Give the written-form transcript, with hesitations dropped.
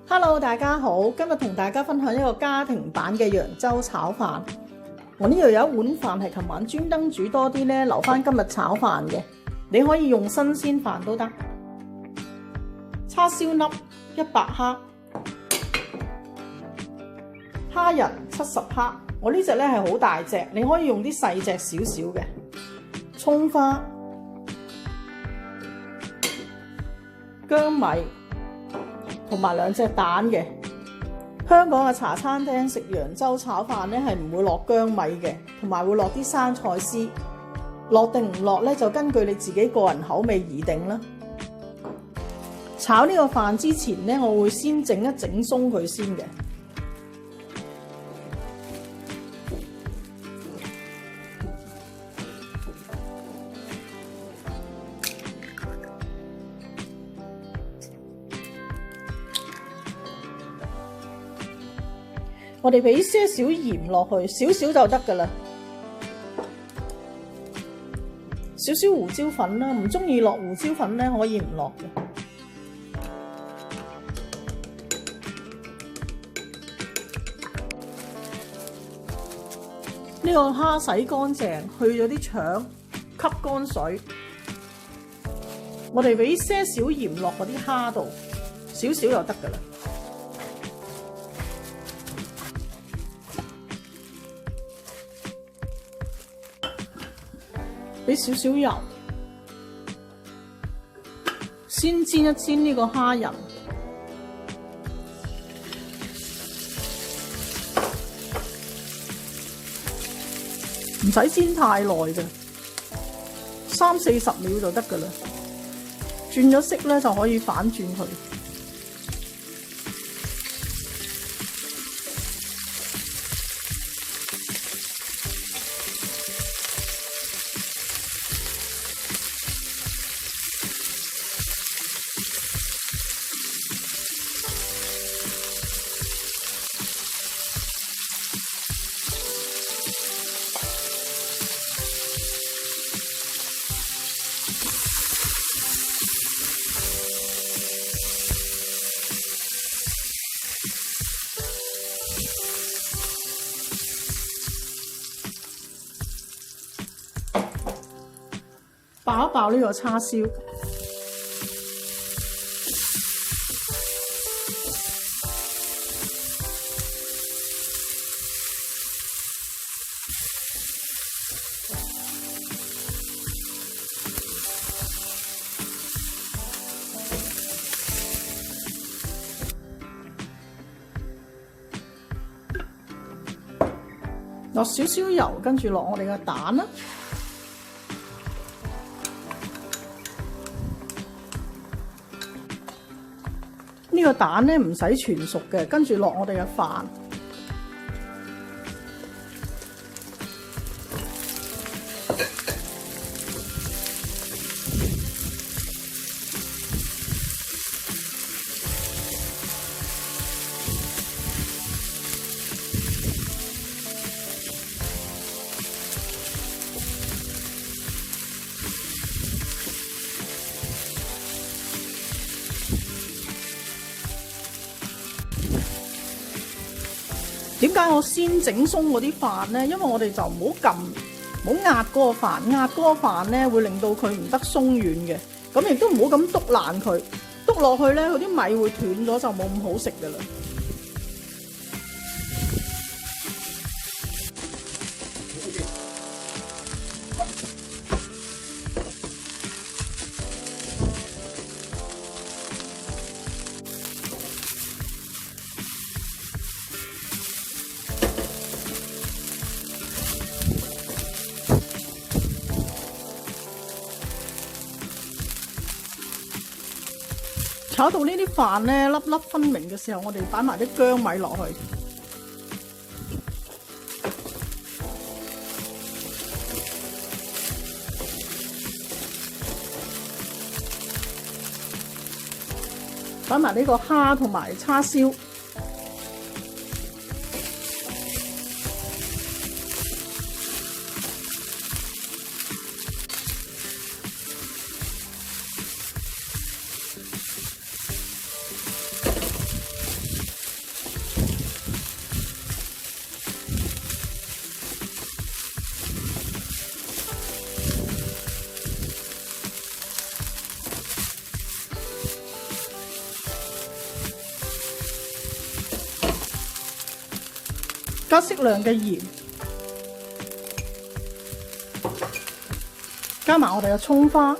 Hello， 大家好，今日同大家分享一個家庭版嘅揚州炒飯。我呢度有一碗飯係琴晚專登煮多啲咧，留翻今日炒飯嘅。你可以用新鮮飯都得。叉燒粒100克，蝦仁70克。我呢隻咧係好大隻，你可以用啲細隻少少嘅。葱花、薑米同埋2隻蛋嘅。香港嘅茶餐廳食揚州炒飯咧係唔會落薑米嘅，同埋會落啲生菜絲。落定唔落咧就根據你自己個人口味而定啦。炒呢個飯之前咧，我會先整一整鬆佢先嘅。我哋俾些少鹽落去，少少就得㗎啦。少少胡椒粉啦，唔中意落胡椒粉咧可以唔落嘅。呢個蝦洗乾淨，去咗啲腸，吸乾水。我哋俾些少鹽落嗰啲蝦度，少少就得㗎啦。俾少少油，先煎一煎呢個蝦仁，唔使煎太耐嘅，30-40秒就得㗎啦。轉咗色咧就可以反轉佢。爆一爆呢個叉燒，落少少油，跟住落我哋嘅蛋啦。呢個蛋咧唔使全熟嘅，跟住落我哋嘅飯，點解我先整鬆嗰啲飯呢？因為我哋就唔好壓嗰個飯，壓嗰個飯咧會令到佢唔得鬆軟嘅。咁亦都唔好咁篤爛佢，篤落去咧，佢啲米會斷咗，就冇咁好食噶啦。炒到呢啲飯咧粒粒分明嘅時候，我哋擺埋啲薑米落去，擺埋呢個蝦同埋叉燒。加適量嘅鹽，加埋我哋嘅葱花。